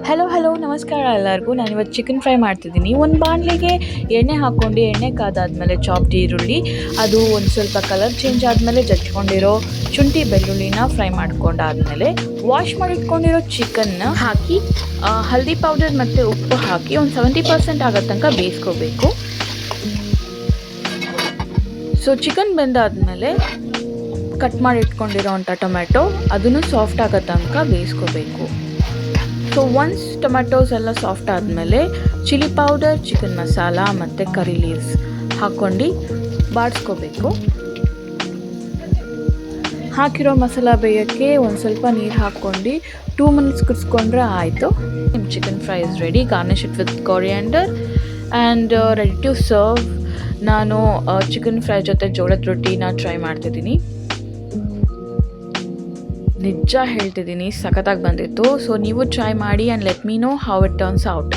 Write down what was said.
Hello ನಮಸ್ಕಾರ ಎಲ್ಲರಿಗೂ. ನಾನಿವತ್ತು ಚಿಕನ್ ಫ್ರೈ ಮಾಡ್ತಿದ್ದೀನಿ. ಒಂದು ಬಾಣಲೆಗೆ ಎಣ್ಣೆ ಹಾಕ್ಕೊಂಡು ಎಣ್ಣೆ ಕಾದಾದ್ಮೇಲೆ ಚಾಪ್ಡ್ ಈರುಳ್ಳಿ, ಅದು ಒಂದು ಸ್ವಲ್ಪ ಕಲರ್ ಚೇಂಜ್ ಆದಮೇಲೆ ಜಜ್ಕೊಂಡಿರೋ ಶುಂಠಿ ಬೆಳ್ಳುಳ್ಳಿನ ಫ್ರೈ ಮಾಡ್ಕೊಂಡಾದ್ಮೇಲೆ ವಾಶ್ ಮಾಡಿಟ್ಕೊಂಡಿರೋ ಚಿಕನ್ನ ಹಾಕಿ ಹಲ್ದಿ ಪೌಡರ್ ಮತ್ತು ಉಪ್ಪು ಹಾಕಿ ಒಂದು 70% ಆಗೋ ತನಕ ಬೇಯಿಸ್ಕೋಬೇಕು. ಸೊ ಚಿಕನ್ ಬೆಂದಾದ್ಮೇಲೆ ಕಟ್ ಮಾಡಿ ಇಟ್ಕೊಂಡಿರೋ ಅಂಥ ಟೊಮೆಟೊ ಅದನ್ನು ಸಾಫ್ಟ್ ಆಗೋ ತನಕ ಬೇಯಿಸ್ಕೋಬೇಕು. ಸೊ ಒನ್ಸ್ ಟೊಮೆಟೊಸ್ ಎಲ್ಲ ಸಾಫ್ಟ್ ಆದಮೇಲೆ ಚಿಲ್ಲಿ ಪೌಡರ್, ಚಿಕನ್ ಮಸಾಲ ಮತ್ತು ಕರಿ ಲೀವ್ಸ್ ಹಾಕ್ಕೊಂಡು ಬಾಡಿಸ್ಕೋಬೇಕು. ಹಾಕಿರೋ ಮಸಾಲ ಬೇಯೋಕ್ಕೆ ಒಂದು ಸ್ವಲ್ಪ ನೀರು ಹಾಕ್ಕೊಂಡು 2 ಮಿನಿಟ್ಸ್ ಕುದಿಸ್ಕೊಂಡ್ರೆ ಆಯಿತು. ನಿಮ್ಮ chicken fry is ready. Garnish it with coriander and ready to serve. ನಾನು ಚಿಕನ್ ಫ್ರೈ ಜೊತೆ ಜೋಳದ ರೊಟ್ಟಿನ ಟ್ರೈ ಮಾಡ್ತಿದ್ದೀನಿ. ನಿಜ ಹೇಳ್ತಿದ್ದೀನಿ, ಸಖತ್ತಾಗಿ ಬಂದಿತ್ತು. ಸೊ ನೀವು ಟ್ರೈ ಮಾಡಿ and let me know how it turns out.